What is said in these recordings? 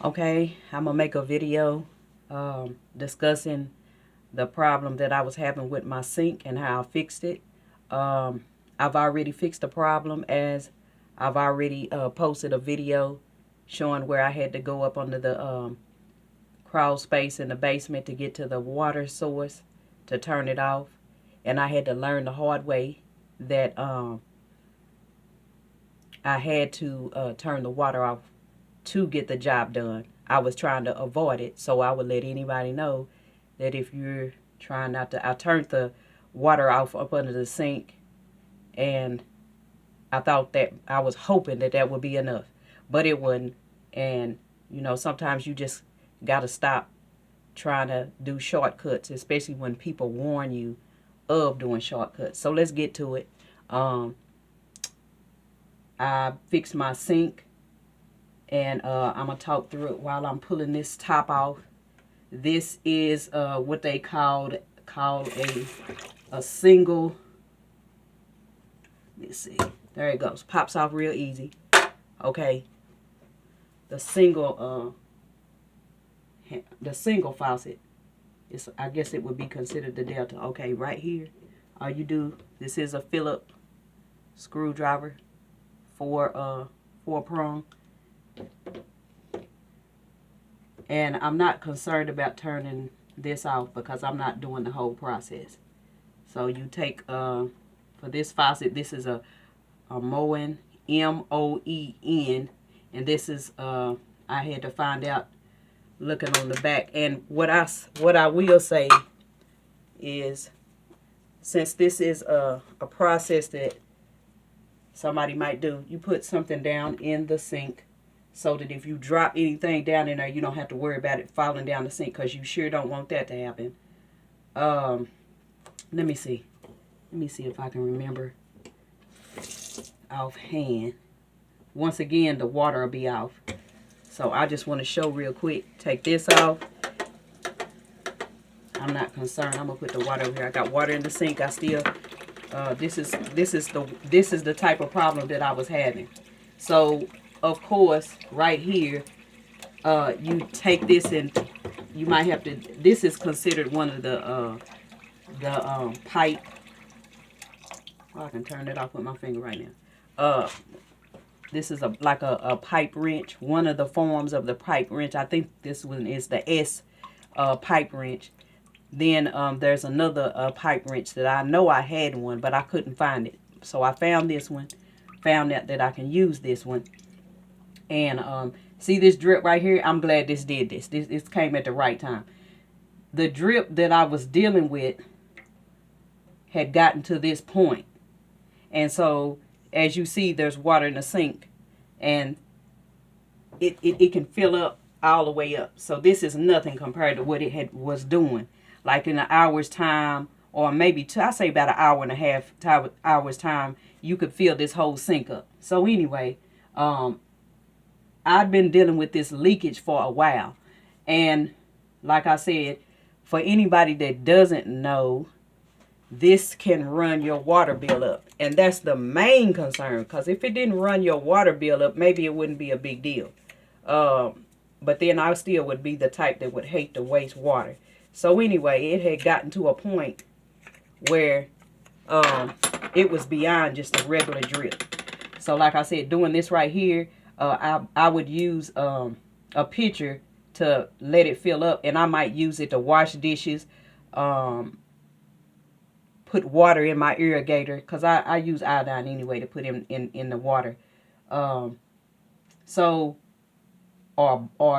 Okay, I'm gonna make a video discussing the problem that I was having with my sink and how I fixed it. Um, I've already fixed the problem, as I've already posted a video showing where I had to go up under the crawl space in the basement to get to the water source to turn it off. And I had to learn the hard way that I had to turn the water off to get the job done. I was trying to avoid it, so I would let anybody know that if you're trying not to, I turned the water off up under the sink, and I thought that I was hoping that that would be enough, but it wasn't. And sometimes you just gotta stop trying to do shortcuts, especially when people warn you of doing shortcuts. So let's get to it. Um, I fixed my sink, and I'm gonna talk through it while I'm pulling this top off. This is what they call a single. Let's see. There it goes. Pops off real easy. Okay. The single faucet. I guess it would be considered the Delta. Okay, right here. All you do. This is a Phillips screwdriver, four prong. And I'm not concerned about turning this off because I'm not doing the whole process. So you take, for this faucet, this is a Moen, M-O-E-N. And this is, I had to find out looking on the back. And what I will say is, since this is a process that somebody might do, you put something down in the sink so that if you drop anything down in there, you don't have to worry about it falling down the sink, because you sure don't want that to happen. Let me see. Let me see if I can remember offhand. Once again, the water will be off. So I just want to show real quick. Take this off. I'm not concerned. I'm gonna put the water over here. I got water in the sink. I still this is the type of problem that I was having. So of course, right here, you take this, and you might have to. This is considered one of the pipe. Oh, I can turn it off with my finger right now. This is like a pipe wrench. One of the forms of the pipe wrench. I think this one is the S pipe wrench. Then there's another pipe wrench that I know I had one, but I couldn't find it. So I found this one. Found out that I can use this one. And see this drip right here? I'm glad this did this. This came at the right time. The drip that I was dealing with had gotten to this point. And so, as you see, there's water in the sink. And it can fill up all the way up. So this is nothing compared to what it was doing. Like in an hour's time, or maybe I say about an hour and a half hours time, you could fill this whole sink up. So anyway, I've been dealing with this leakage for a while. And like I said, for anybody that doesn't know, this can run your water bill up. And that's the main concern, because if it didn't run your water bill up, maybe it wouldn't be a big deal. But then I still would be the type that would hate to waste water. So anyway, it had gotten to a point where it was beyond just a regular drip. So like I said, doing this right here, I would use a pitcher to let it fill up, and I might use it to wash dishes, put water in my irrigator, because I use iodine anyway to put in the water. Or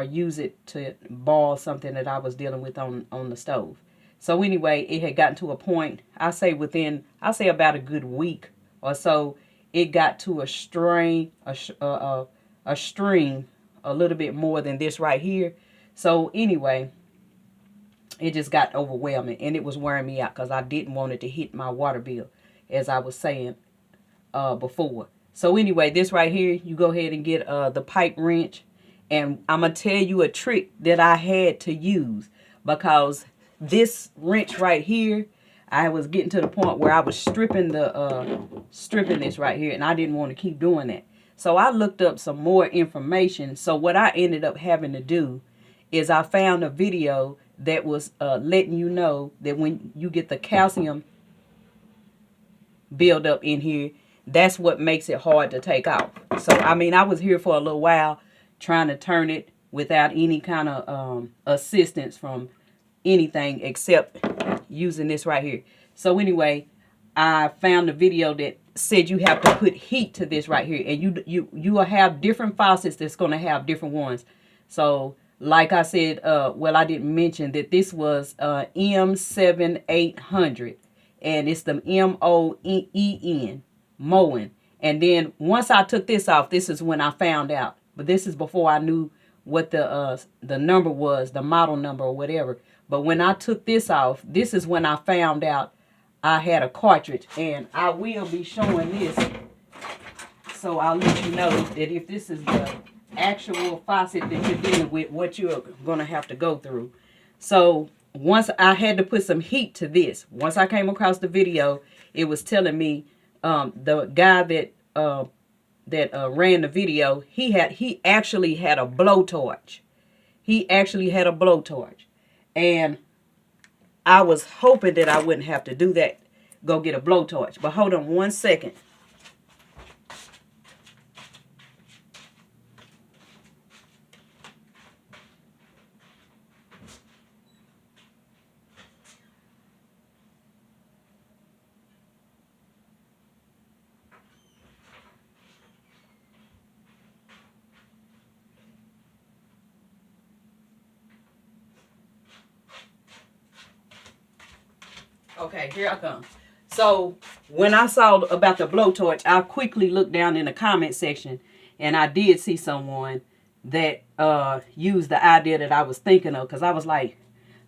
use it to boil something that I was dealing with on the stove. So anyway, it had gotten to a point, I say about a good week or so, it got to a stream a little bit more than this right here. So anyway, it just got overwhelming, and it was wearing me out because I didn't want it to hit my water bill, as I was saying before. So anyway, this right here, you go ahead and get the pipe wrench, and I'm going to tell you a trick that I had to use, because this wrench right here, I was getting to the point where I was stripping this right here, and I didn't want to keep doing that. So I looked up some more information. So what I ended up having to do is I found a video that was letting you know that when you get the calcium build up in here, that's what makes it hard to take off. So I mean, I was here for a little while trying to turn it without any kind of assistance from anything except using this right here. So anyway, I found a video that said you have to put heat to this right here, and you will have different faucets that's going to have different ones. So like I said, well, I didn't mention that this was M7800, and it's the Moen, Moen. And then once I took this off, this is when I found out. But this is before I knew what the number was, the model number or whatever. But when I took this off, this is when I found out I had a cartridge. And I will be showing this, so I'll let you know that if this is the actual faucet that you're dealing with, what you're going to have to go through. So once I had to put some heat to this. Once I came across the video, it was telling me the guy that ran the video, he actually had a blowtorch. He actually had a blowtorch. And I was hoping that I wouldn't have to do that, go get a blowtorch. But hold on one second. Okay, here I come. So when I saw about the blowtorch, I quickly looked down in the comment section, and I did see someone that used the idea that I was thinking of, because I was like,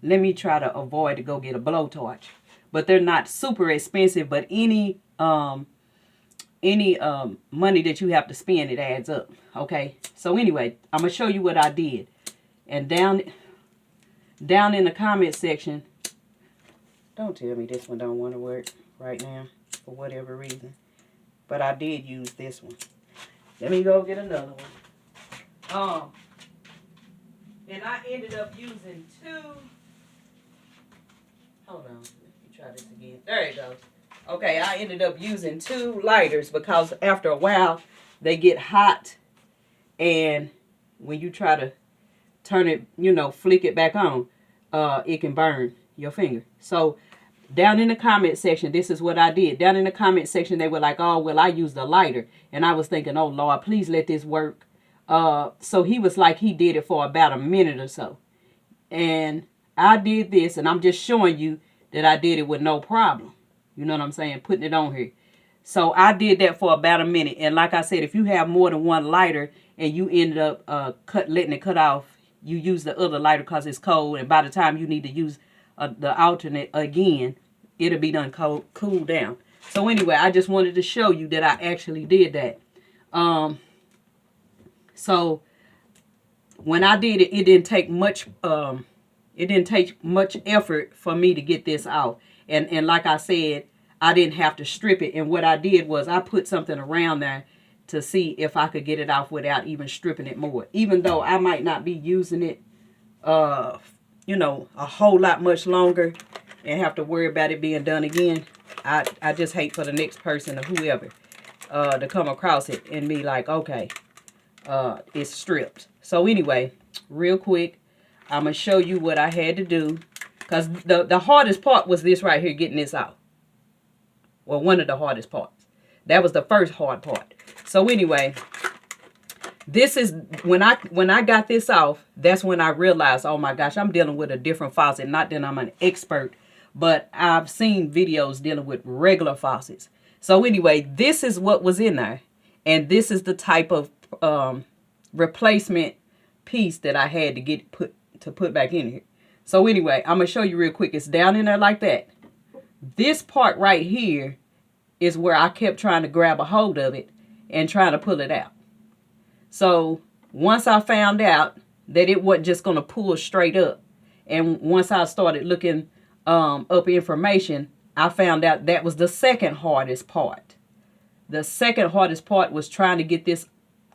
let me try to avoid to go get a blowtorch. But they're not super expensive, but any money that you have to spend, it adds up. Okay, so anyway, I'm gonna show you what I did. And down in the comment section, don't tell me this one don't want to work right now for whatever reason. But I did use this one. Let me go get another one. And I ended up using two. Hold on. Let me try this again. There it goes. Okay, I ended up using two lighters because after a while they get hot, and when you try to turn it, flick it back on, it can burn your finger. So down in the comment section, this is what I did. Down in the comment section, they were like, oh, well, I used a lighter. And I was thinking, oh, Lord, please let this work. So he was like, he did it for about a minute or so. And I did this, and I'm just showing you that I did it with no problem. You know what I'm saying? Putting it on here. So I did that for about a minute. And like I said, if you have more than one lighter and you ended up letting it cut off, you use the other lighter because it's cold. And by the time you need to use the alternate again, it'll be done cool down. So anyway, I just wanted to show you that I actually did that. So when I did it, it didn't take much effort for me to get this out. And like I said, I didn't have to strip it. And what I did was I put something around there to see if I could get it off without even stripping it more. Even though I might not be using it a whole lot much longer and have to worry about it being done again. I just hate for the next person or whoever to come across it and be like, okay, it's stripped. So anyway, real quick, I'm going to show you what I had to do. Because the hardest part was this right here, getting this out. Well, one of the hardest parts. That was the first hard part. So anyway, this is when I got this off, that's when I realized, oh my gosh, I'm dealing with a different faucet. Not that I'm an expert, but I've seen videos dealing with regular faucets. So anyway, this is what was in there. And this is the type of replacement piece that I had to put back in here. So anyway, I'm going to show you real quick. It's down in there like that. This part right here is where I kept trying to grab a hold of it and trying to pull it out. So once I found out that it wasn't just going to pull straight up, and once I started looking up information, I found out that was the second hardest part. The second hardest part was trying to get this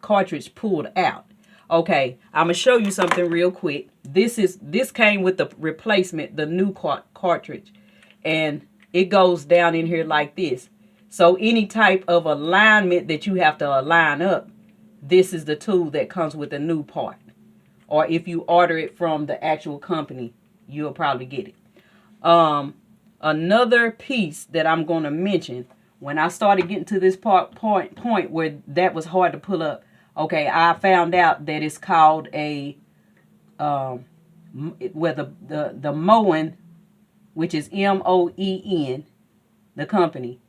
cartridge pulled out. Okay, I'm gonna show you something real quick. This came with the replacement, the new cartridge, and it goes down in here like this. So any type of alignment that you have to align up, this is the tool that comes with the new part. Or if you order it from the actual company, you'll probably get it. Another piece that I'm going to mention, when I started getting to this point where that was hard to pull up, okay, I found out that it's called a, where the Moen, which is M-O-E-N, the company,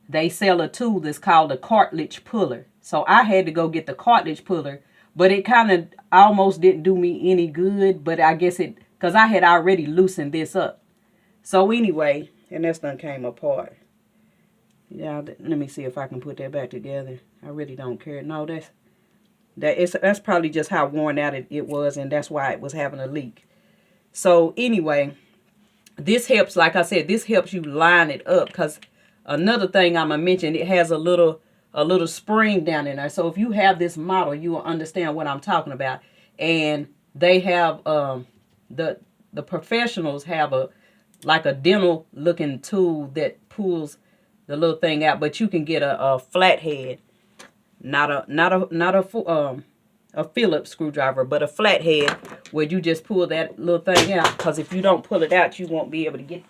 they sell a tool that's called a cartridge puller. So I had to go get the cartridge puller, but it kind of almost didn't do me any good, but I guess it, because I had already loosened this up. So anyway, and that's done came apart. Yeah, let me see if I can put that back together. I really don't care. No, that's probably just how worn out it was, and that's why it was having a leak. So anyway, this helps, like I said, this helps you line it up, because another thing I'm gonna mention, it has a little spring down in there. So if you have this model, you will understand what I'm talking about. And they have the professionals have like a dental looking tool that pulls the little thing out, but you can get a flathead, not a Phillips screwdriver, but a flathead where you just pull that little thing out, because if you don't pull it out, you won't be able to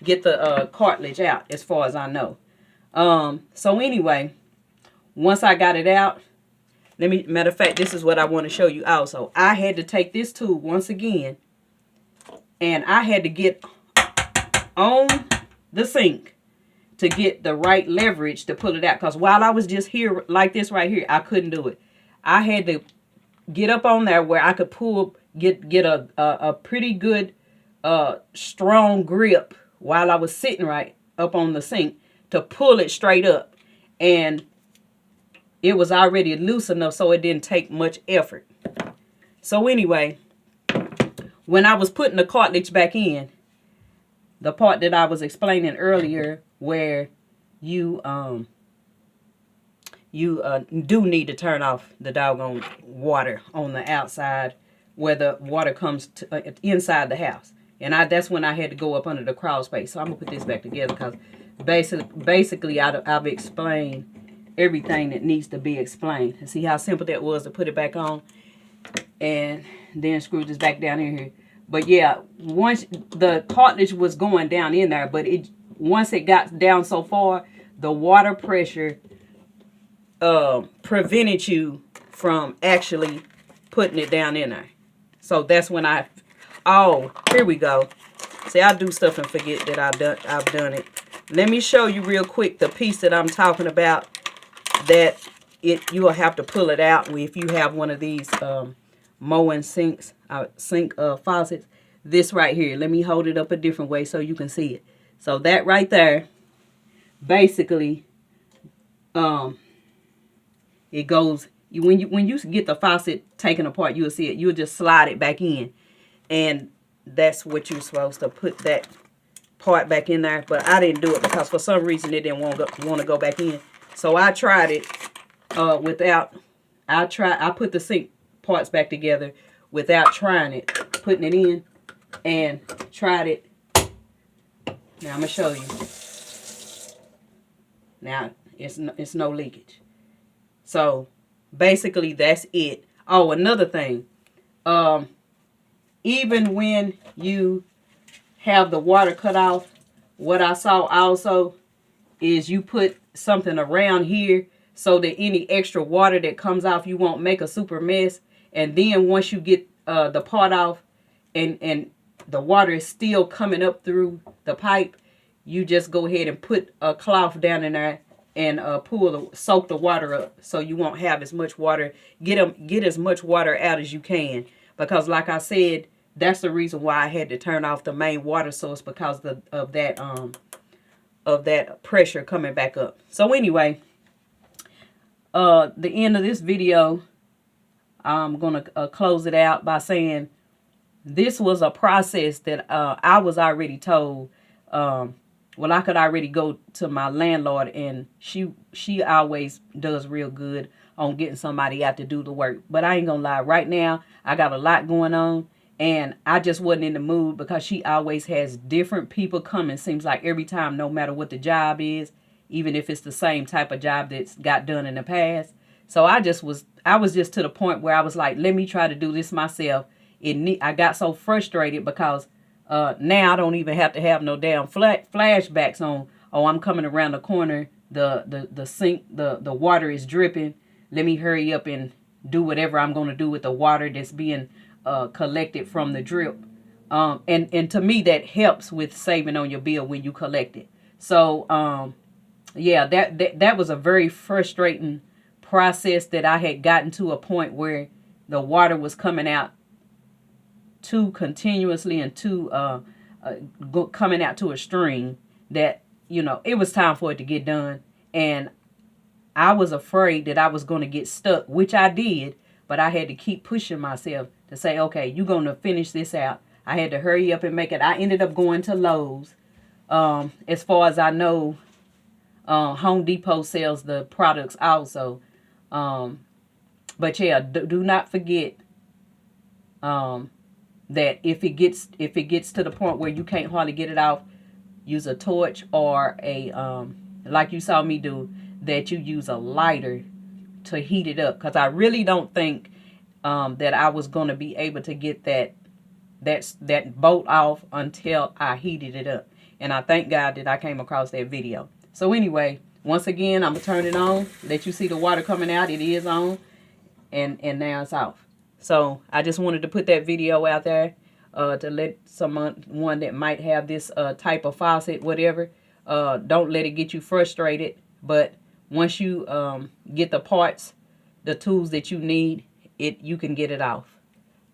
get the cartridge out, as far as I know. So anyway, once I got it out, matter of fact, this is what I want to show you also. I had to take this tool once again, and I had to get on the sink to get the right leverage to pull it out. Because while I was just here like this right here, I couldn't do it. I had to get up on there where I could get a pretty good strong grip while I was sitting right up on the sink to pull it straight up. And it was already loose enough so it didn't take much effort. So anyway, when I was putting the cartridge back in, the part that I was explaining earlier where you do need to turn off the doggone water on the outside where the water comes to, inside the house. And that's when I had to go up under the crawl space. So I'm going to put this back together, because basically I've explained everything that needs to be explained. And see how simple that was to put it back on and then screw this back down in here. But yeah, once the cartridge was going down in there, but once it got down so far, the water pressure prevented you from actually putting it down in there. So that's when here we go. See, I do stuff and forget that I've done it. Let me show you real quick the piece that I'm talking about, that you will have to pull it out if you have one of these Moen sink faucets. This right here, let me hold it up a different way so you can see it. So that right there, basically, it goes, when you get the faucet taken apart, you'll see it. You'll just slide it back in, and that's what you're supposed to put that part back in there. But I didn't do it because for some reason it didn't want to go back in. So I tried it without. I put the sink parts back together without trying it, putting it in, and tried it. Now I'm gonna show you. Now it's no leakage. So basically that's it. Oh, another thing. Even when you have the water cut off, what I saw also is you put something around here so that any extra water that comes off, you won't make a super mess. And then once you get the part off and the water is still coming up through the pipe, you just go ahead and put a cloth down in there and soak the water up, so you won't have as much water. Get as much water out as you can, because like I said, that's the reason why I had to turn off the main water source, because of that pressure coming back up. So anyway, the end of this video, I'm gonna close it out by saying this was a process that I was already told. Well, I could already go to my landlord, and she always does real good on getting somebody out to do the work. But I ain't gonna lie, right now I got a lot going on, and I just wasn't in the mood because she always has different people coming. Seems like every time, no matter what the job is, even if it's the same type of job that's got done in the past. So I was just to the point where I was like, let me try to do this myself. I got so frustrated because now I don't even have to have no damn flashbacks on, oh, I'm coming around the corner, the sink, the water is dripping. Let me hurry up and do whatever I'm going to do with the water that's being collected from the drip. And to me, that helps with saving on your bill when you collect it. So, yeah, that was a very frustrating process that I had gotten to a point where the water was coming out too continuously and too coming out to a stream that, you know, it was time for it to get done. And I was afraid that I was going to get stuck, which I did, but I had to keep pushing myself to say, okay, you're going to finish this out. I had to hurry up and make it. I ended up going to Lowe's. As far as I know, Home Depot sells the products also. But yeah, do not forget that if it gets to the point where you can't hardly get it off, use a torch or a like you saw me do, that you use a lighter to heat it up, because I really don't think that I was going to be able to get that bolt off until I heated it up. And I thank God that I came across that video. So anyway, once again, I'm going to turn it on. Let you see the water coming out. It is on. And now it's off. So I just wanted to put that video out there to let someone that might have this type of faucet, whatever, don't let it get you frustrated. But once you get the parts, the tools that you need, you can get it off.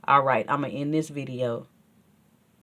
All right, I'm going to end this video.